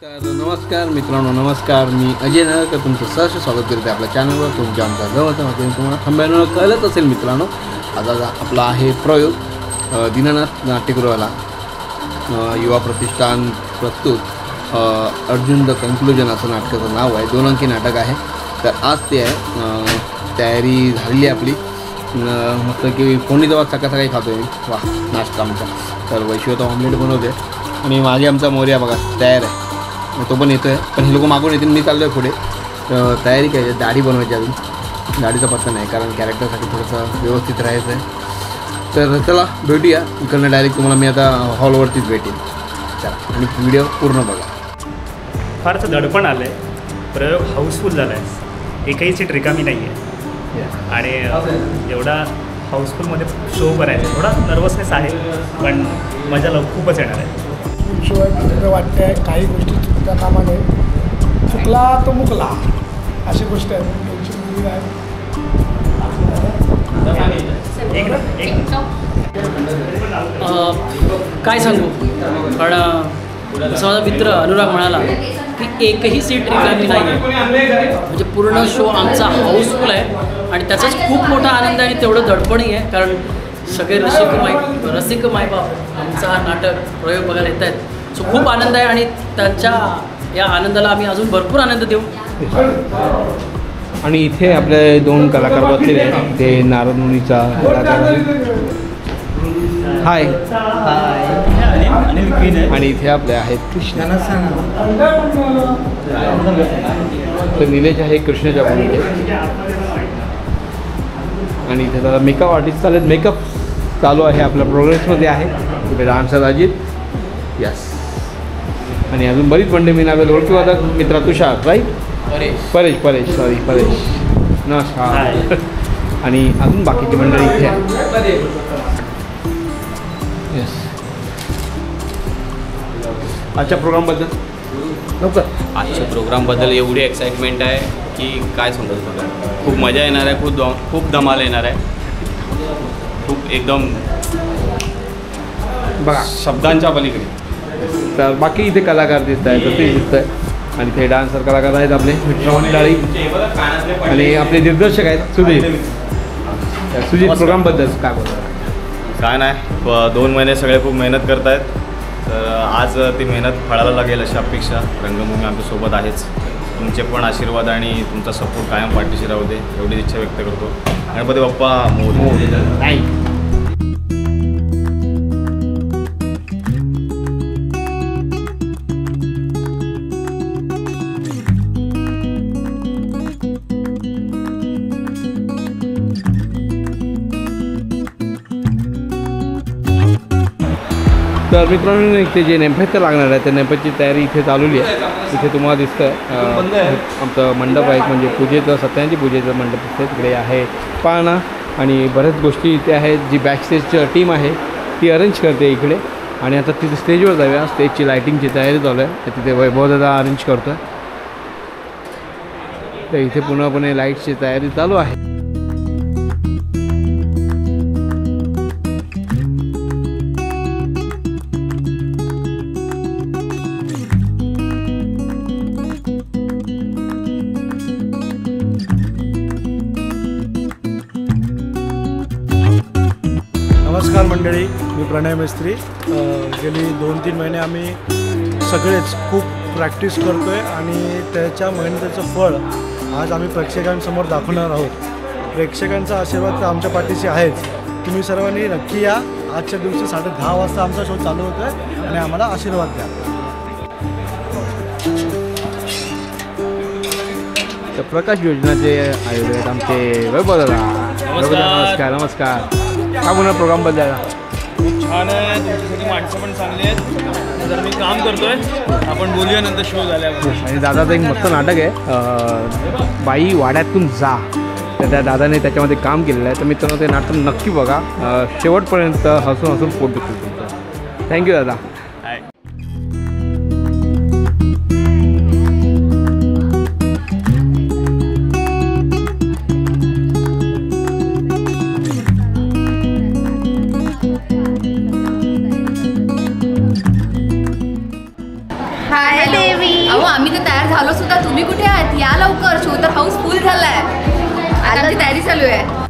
नमस्कार मित्रांनो, नमस्कार. मी अजय नागकर तुमचं सहर्ष स्वागत करते आपल्या चॅनलवर. तुमच्या आमच्या जवळचं तुम्हाला थांबायला कळलंच असेल मित्रांनो. आज आपला आहे प्रयोग दीनानाथ नाट्यगृहाला युवा प्रतिष्ठान प्रस्तुत अर्जुन द कन्क्लुजन असं नाटकाचं नाव आहे. 2 अंकी नाटक आहे. तर आज ते आहे. तयारी झालेली आहे आपली. मस्त की कोणी जेव्हा सकाळी खातो आहे मी. वा नाश्ता आमचा. तर वैशिव तो ऑमलेट बनवते आणि मागे आमचा मोर्या बघा तयार आहे. तो पण येतो आहे, पण हे लोक मागून येतील. मी चाललो आहे पुढे. तर तयारी काय दाढी बनवायची अजून. दाढीचा पत्ता नाही कारण कॅरेक्टरसाठी थोडंसं व्यवस्थित राहायचं आहे. तर चला भेटूया इकडनं. डायरेक्ट तुम्हाला मी आता हॉलवरतीच भेटेन. चला आणि व्हिडिओ पूर्ण बघा. फारच दडपण आलं आहे. प्रयोग हाऊसफुल झाला आहे. एकही सीट रिकामी नाही आहे आणि एवढा हाऊसफुलमध्ये शो करायचा थोडा नर्वसनेस आहे, पण मजा खूपच येणार आहे. शिवाय कुठं वाटतं आहे काही गोष्टी चुकता कामा नये. चुकला तो मुकला अशी गोष्ट आहे. काय सांगू, कारण जसं माझा मित्र अनुराग म्हणाला की एकही सीट रिकामी नाही आहे. म्हणजे पूर्ण शो आमचा हाऊसफुल आहे आणि त्याचाच खूप मोठा आनंद आहे आणि तेवढं दडपणही आहे. कारण सगळे रसिक मायबाप आमचा हा नाटक प्रयोग बघायला येत आहेत. सो खूप आनंद आहे आणि त्यांच्या या आनंदाला आम्ही अजून भरपूर आनंद देऊ. आणि इथे आपले 2 कलाकार बसलेले आहेत. ते नारदमुनीचा कलाकार हाय आणि इथे आपले आहेत कृष्ण. तर निलेश आहे कृष्णाच्या भूमिकेत. आणि इथे त्याला मेकअप आर्टिस्ट चालेल. मेकअप चालू आहे, आपल्या प्रोग्रेसमध्ये आहे. तिथे डान्सर अजित यस. आणि अजून बरीच मंडळी मी नावेल ओळखी आता मित्रा तुषार राईट परेश नमस्कार. आणि अजून बाकीची मंडळी इथे आहे. येस. आजच्या प्रोग्रामबद्दल आजच्या प्रोग्रामबद्दल एवढी एक्साइटमेंट आहे की काय सांगू मला. खूप मजा येणार आहे. खूप धमाल येणार आहे. खूप एकदम बघा शब्दांच्या पलीकडे. तर बाकी इथे कलाकार दिसत आहेत. ते दिसत आहे. आणि ते डान्सर कलाकार आहेत आपले मित्रमंडळी. आणि आपले दिग्दर्शक आहेत सुजित. प्रोग्रामबद्दल काय बोलतात? काय नाही, 2 महिने सगळे खूप मेहनत करत आहेत. तर आज ती मेहनत फळायला लागेल अशी अपेक्षा. रंगभूमी आमच्यासोबत आहेच. तुमचे पण आशीर्वाद आणि तुमचा सपोर्ट कायम पाठीशी राहू दे एवढी इच्छा व्यक्त करतो. गणपती बाप्पा मोरया. तर मित्रांनो इथे जे नेमफेचं लागणार आहे त्या नेमफेची तयारी इथे चालवली आहे. इथे तुम्हाला दिसतं आहे आमचं मंडप आहे, म्हणजे पूजेचं सत्यानारायणची पूजेचं मंडप दिसतं. तिकडे आहे पाळणा आणि बऱ्याच गोष्टी इथे आहेत. जी बॅकस्टेजची टीम आहे ती अरेंज करते इकडे. आणि आता तिथे स्टेजवर जाऊया. स्टेजची लायटिंगची तयारी चालू आहे. तिथे वैभवदादा अरेंज करतो आहे. तर इथे पूर्णपणे लाईटची तयारी चालू आहे. नमस्कार मंडळी, मी प्रणय मिस्त्री. गेली 2-3 महिने आम्ही सगळेच खूप प्रॅक्टिस करतो आहे आणि त्याच्या मेहनतीचं फळ आज आम्ही प्रेक्षकांसमोर दाखवणार आहोत. प्रेक्षकांचा आशीर्वाद तर आमच्या पाठीशी आहेच. तुम्ही सर्वांनी नक्की या. आजच्या दिवशी 10:30 वाजता आमचा शो चालू होतो आहे आणि आम्हाला आशीर्वाद द्या. तर प्रकाश योजनाचे आयोजक आमचे वैभवदादा. नमस्कार. काय बोलणार प्रोग्रामबद्दल? खूप छान आहे. तुमच्यासाठी माणसं पण चांगली आहेत. जर मी काम करतोय, आपण बोलूया नंतर शो झाल्यावर. आणि दादाचं एक मस्त नाटक आहे बाई वाड्यातून जा. तर त्या दादाने त्याच्यामध्ये काम केलेलं आहे. तर मित्रांनो ते नाटक नक्की बघा. शेवटपर्यंत हसून पोट दुखतो तुमचं. थँक्यू दादा. Hi baby. अहो आम्ही तर तयार झालो सुद्धा, तुम्ही कुठे आहात? या लवकर, शो तर हाऊस फुल झालाय. आता आमची तयारी चालू आहे.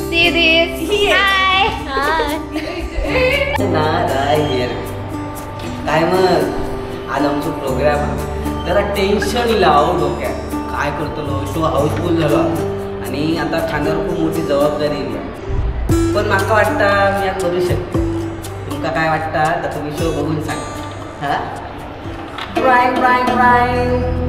See this. Hi. काय मग आज आमचा प्रोग्राम जरा टेन्शन लाव डोक्यात. काय करतलो शो हाऊसफुल झालो आणि आता खांद्यावर खूप मोठी जबाबदारी येईल. पण माका वाटता मी करू शकते. तुमका काय वाटता तर तुम्ही शो बघून सांगा. हा ड्राइंग ड्राइंग ड्राइंग.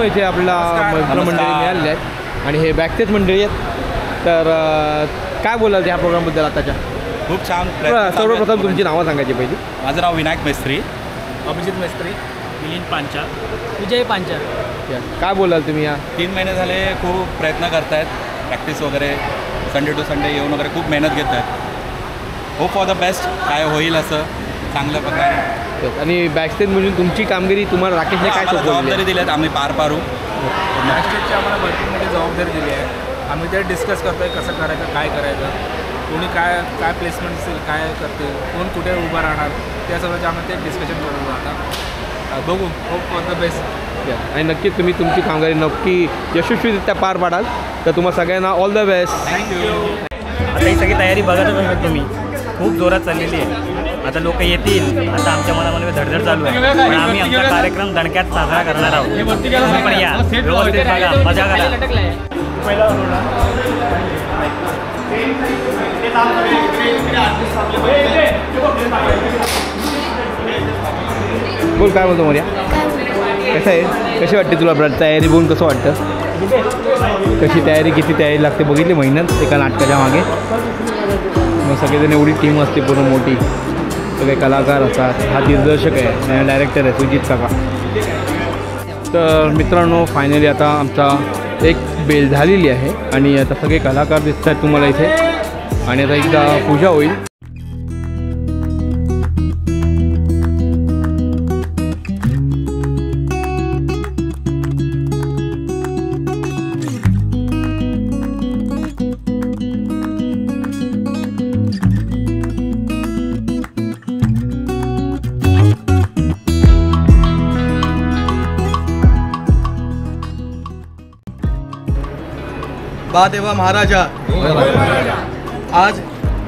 इथे आपला मित्रमंडळी मिळालेले आहेत आणि हे बॅकस्टेज मंडळी आहेत. तर काय बोलाल ह्या प्रोग्रामबद्दल आताच्या? खूप छान. सर्वप्रथम तुमची नावं सांगायची पहिली. माझं नाव विनायक मेस्त्री. अभिजित मेस्त्री. मिलिंद पांचाळ. विजय पांचाळ. काय बोलाल तुम्ही? या 3 महिने झाले खूप प्रयत्न करतायत. प्रॅक्टिस वगैरे संडे टू संडे येऊन वगैरे खूप मेहनत घेत आहेत. Hope for the best. काय होईल असं चांगल्या प्रकारे. आणि बॅकस्टेज म्हणून तुमची कामगिरी तुम्हाला राकेशने काय जबाबदारी दिली आहेत आम्ही पार पाडू. बॅकस्टेजची आम्हाला भरपूर मोठी जबाबदारी दिली आहे. आम्ही ते डिस्कस करतो आहे कसं करायचं, काय करायचं, कोणी काय काय प्लेसमेंट असेल, काय करतील, कोण कुठे उभं राहणार, त्या सगळ्याचे आम्ही ते डिस्कशन करू. आता बघू. Hope for the best. आणि नक्कीच तुम्ही तुमची कामगिरी नक्की यशस्वीरित्या पार पाडाल. तर तुम्हाला सगळ्यांना ऑल द बेस्ट. थँक्यू. आता ही सगळी तयारी बघतच असाल तुम्ही, खूप जोरात चाललेली आहे. आता लोक येतील, आता आमच्या मनामध्ये धडधड चालू आहे. पण आम्ही आमचा कार्यक्रम दणक्यात साजरा करणार आहोत. तुम्ही पण या, व्यवस्थित बघा, मजा करा. बोल काय बोलतो मोर्या? कसं आहे? कशी वाटते तुला तयारी बघून कसं वाटतं? कशी तयारी, किती तयारी लागते बघितली मेहनत एका नाटकाच्या मागे. मग सगळेजण एवढी टीम असते पूर्ण मोठी, सगळे कलाकार असतात. हा दिग्दर्शक आहे, डायरेक्टर आहे सुजित काका. तर मित्रांनो फायनली आता आमचा एक बेल झालेली आहे आणि आता सगळे कलाकार दिसत आहेत तुम्हाला इथे. आणि आता एकदा पूजा होईल. बा देवा महाराजा. आज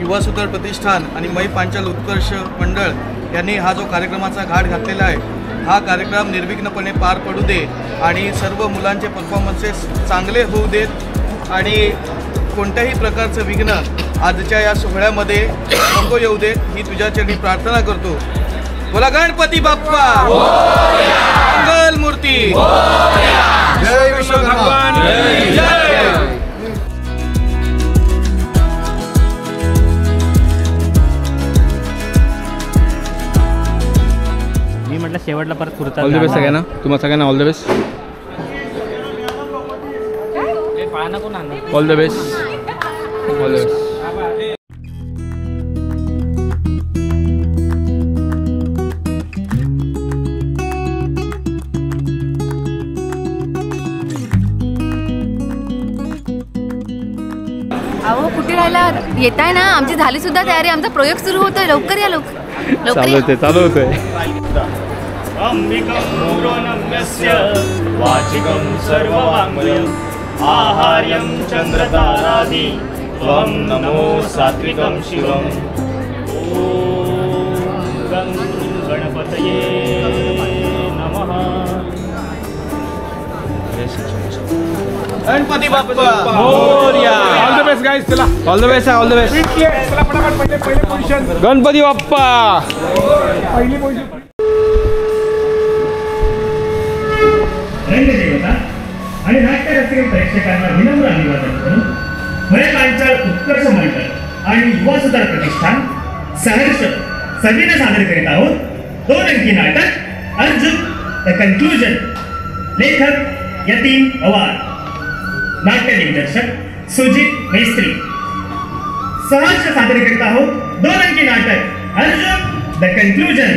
युवा सुधार प्रतिष्ठान आणि मै पांचाल उत्कर्ष मंडळ यांनी हा जो कार्यक्रमाचा घाट घातलेला आहे, हा कार्यक्रम निर्विघ्नपणे पार पडू दे आणि सर्व मुलांचे परफॉर्मन्सेस चांगले होऊ देत आणि कोणत्याही प्रकारचं विघ्न आजच्या या सोहळ्यामध्ये नको येऊ देत ही तुझ्या चरणी प्रार्थना करतो. बोला गणपती बाप्पा. मंगल मूर्ती. जय विश्वकर्मा. म्हटलं शेवटला परत पुरता. ऑल द बेस्ट सगळ्यांना. तुम्हाला सगळ्यांना all the best. All the best. All the best. अहो कुठे राहिला? येताय ना? आमची झाली सुद्धा तयारी. आमचा प्रयोग सुरू होतोय. लवकर या, लवकर. चालू होतोय. अंबिकं मूढनम्यस्य वाचिकं सर्ववाङ्मयं आहार्यं चन्द्रतारादि त्वं नमो सात्विकं शिवम् ॐ गणपतये नमः। Ganpati Bappa Morya. All the best guys, चला all the best, all the best. चला पटापट पहिले पोझिशन, गणपती बाप्पा पहिली पोझिशन। रंगदेवता आणि नाट्य रसिक प्रेक्षकांना विनम्र अभिवादन करून मय पांचाळ उत्कर्ष मंडळ आणि युवा सुधार प्रतिष्ठान सहर्ष सजीने सादर करीत आहोत 2 अंकी नाटक अर्जुन द कन्क्लुजन। लेखक यतीन पवार, नाट्य दिग्दर्शक सुजित मेस्त्री। सहर्ष सादर करीत आहोत 2 अंकी नाटक अर्जुन द कन्क्लुजन।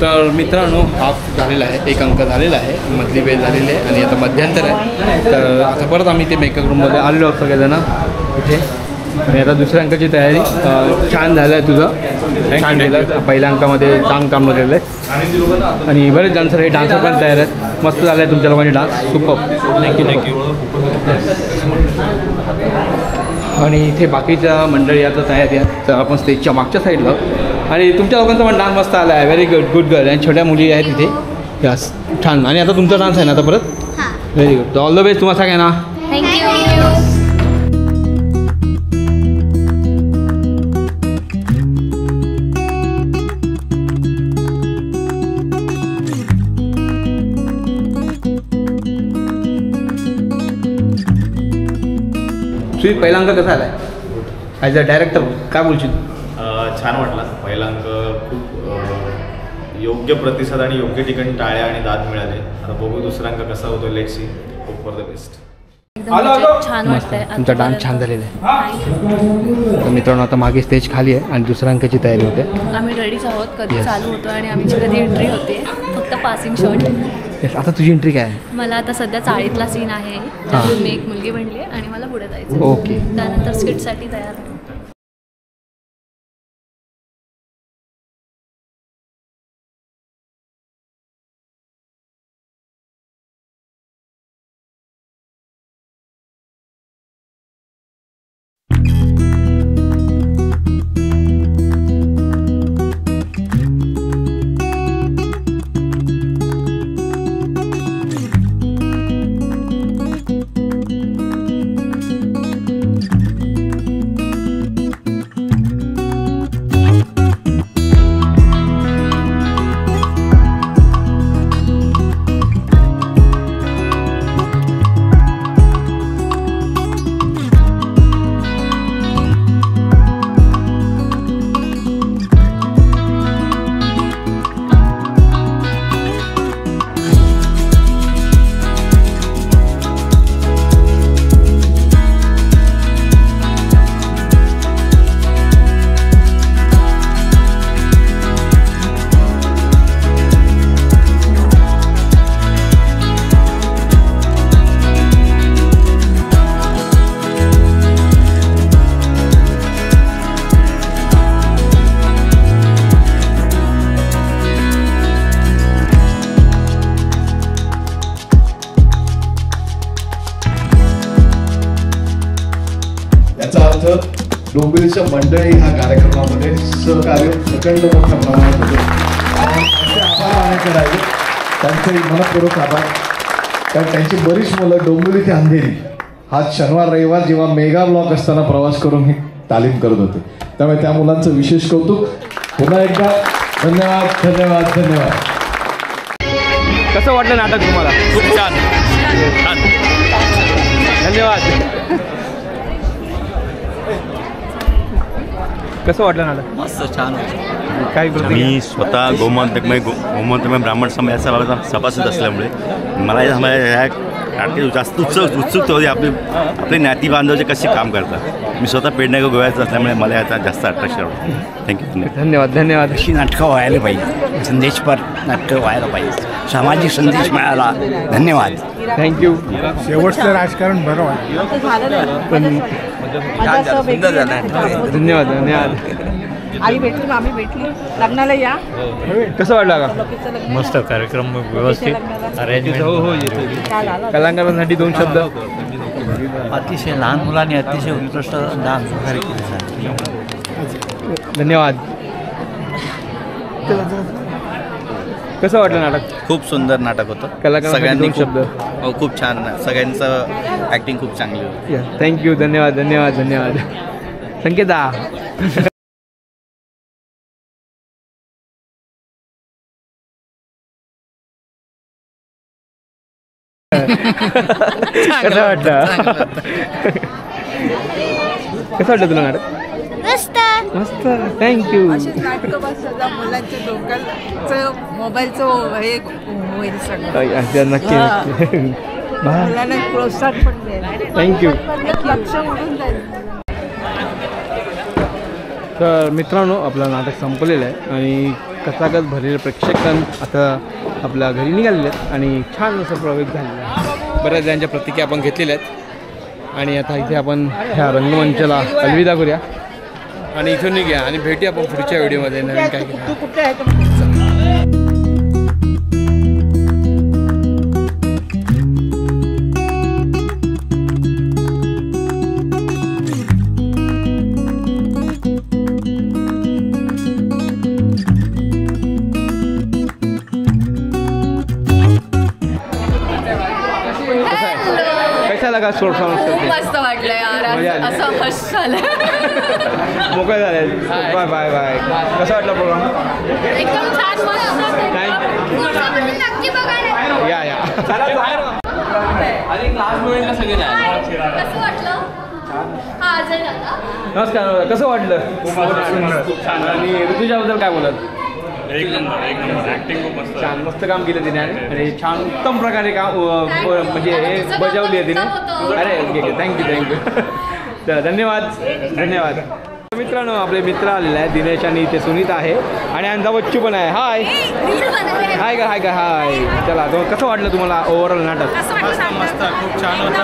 तर मित्रांनो हाफ झालेला आहे, 1 अंक झालेला आहे, मधली वेळ झालेली आहे आणि आता मध्यांतर आहे। तर आता परत आम्ही ते मेकअप रूममध्ये आलेलो आहोत सगळेजण इथे आणि आता दुसऱ्या अंकाची तयारी छान झालं आहे तुझं, छान केलं। पहिल्या अंकामध्ये चांगलं काम केलेलं आहे आणि बरेच डान्सर हे डान्सर पण तयार आहेत। मस्त झालं आहे तुमच्या लोकांनी डान्स, सुपर, थँक्यू। आणि इथे बाकीच्या मंडळी आता तयारी आहेत, तर आपण स्टेजच्या मागच्या साईडला आणि तुमच्या लोकांचा पण डान्स मस्त आला आहे, व्हेरी गुड गर्ल। आणि छोट्या मुली आहेत तिथे, यस छान। आणि आता तुमचा डान्स आहे ना आता परत, very good. All the best तुम्हाला सगळ्यांना, थँक्यू। सुजित पहिला अंक कसा आला आहे ॲज अ डायरेक्टर, काय बोलशील? छान वाटला पहिला अंक, खूप योग्य प्रतिसाद आणि योग्य ठिकाणी टाळ्या आणि दाद मिळाले। आता बघू दुसरा अंक कसा होतो, let's see, hope for the best. छान वाटतंय तुमचा डान्स छान झालेला आहे। तर मित्रांनो आता मागे स्टेज खाली आहे आणि दुसऱ्या अंकाची तयारी होते। आम्ही रेडीच आहोत, कधी चालू होतो आणि आमची कधी एंट्री होते, फक्त पासिंग शॉट। येस, आता तुझी एंट्री काय आहे? मला आता सध्या चाळीतला सीन आहे, त्यातून मी एक मुलगी बनली आणि मला पुढे जायचं। ओके, त्यानंतर स्किटसाठी तयार होतो। डोंबिवलीच्या मंडळी ह्या कार्यक्रमामध्ये सहकार्य प्रचंड मोठ्या प्रमाणात होते। माझ्याकडे आले त्यांचंही मनपूर्वक आभार. कारण त्यांची बरीच मुलं डोंबिवली ते अंधेरी हा शनिवार रविवार जेव्हा मेगा ब्लॉक असताना प्रवास करून ही तालीम करत होते. त्यामुळे त्या मुलांचं विशेष कौतुक. पुन्हा एकदा धन्यवाद धन्यवाद धन्यवाद. कसं वाटलं नाटक तुम्हाला? खूप छान छान. धन्यवाद. कसं वाटलं नाटक? मस्त छान. काही मी स्वतः गोमंतकमय ब्राह्मण समाजाचा सभासद असल्यामुळे मला ह्या जास्त उत्सुकता होती आपले ज्ञाती बांधव कसे काम करतात. मी स्वतः पेडणेगाव गोव्याचं असल्यामुळे मला याचा जास्त अट्रॅक्शन वाटतं. थँक्यू. धन्यवाद धन्यवाद. अशी नाटकं व्हायला पाहिजे, संदेशपर नाटकं व्हायला पाहिजे, सामाजिक संदेश मिळाला. धन्यवाद. थँक्यू. शेवटचं राजकारण बरं वाटतं. धन्यवाद धन्यवाद. आई भेटली, आम्ही भेटली, लग्नाला या. कसं वाटलं का? मस्त कार्यक्रम, व्यवस्थित अरेंजमेंट. हो येते. कलाकारांसाठी 2 शब्द. अतिशय लहान मुलांनी अतिशय उत्कृष्ट डान्स वगैरे केले. धन्यवाद. कसं वाटलं नाटक? खूप सुंदर नाटक होतं. सगळ्यांनी खूप छान, सगळ्यांचं ॲक्टिंग खूप चांगली होती. थँक्यू. धन्यवाद धन्यवाद धन्यवाद. संकेता. कसं वाटलं? कसं वाटलं तुला नाटक? मस्त मस्त. थँक्यू. नाटकं बसतात मुलांच्या डोक्याचं मोबाईलचं हे होईल सगळं. नक्की. मुलांना प्रोत्साहन पण द्यायला. थँक्यू. लक्ष म्हणून जाईल. तर मित्रांनो, आपलं नाटक संपलेलं आहे आणि कथाकथ भरलेले प्रेक्षक आता आपल्या घरी निघालेले आहेत आणि छान असं प्रवेश झालेला आहे. बऱ्याच जणांच्या प्रतिक्रिया आपण घेतलेल्या आहेत आणि आता इथे आपण ह्या रंगमंचाला अलविदा करूया आणि इथून निघूया आणि भेटूया आपण पुढच्या व्हिडिओमध्ये नवीन काय तू कुठे आहे? लगा सोड मस्त वाटलं यार. असं मस्त झालं. मोकळे झाले. Bye bye bye. कसं वाटलं प्रोग्राम? एकदम छान. मस्त. नक्की बघा. या या. कसं वाटलं? नमस्कार. कसं वाटलं? खूप छान. आणि ऋतुजाबद्दल काय बोलत? एक नंबर ॲक्टिंग खूप मस्त. छान मस्त काम केलं तिने आणि छान उत्तम प्रकारे काम म्हणजे हे बजावली आहे तिने. अरे थँक्यू. तर धन्यवाद धन्यवाद. मित्रांनो, आपले मित्र आलेले आहेत दिनेश आणि इथे सुनीता आहे आणि आमचा बच्चू पण आहे. हाय हाय का हाय का हाय. चला, कसं वाटलं तुम्हाला ओव्हरऑल नाटक? मस्त खूप छान होतं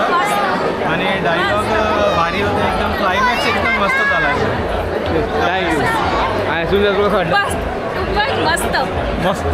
आणि डायलॉग भारी होते. एकदम क्लायमॅक्स एकदम मस्त झाला. थँक्यू. आणि सुनीता कसं वाटलं? मस्त. मस्त.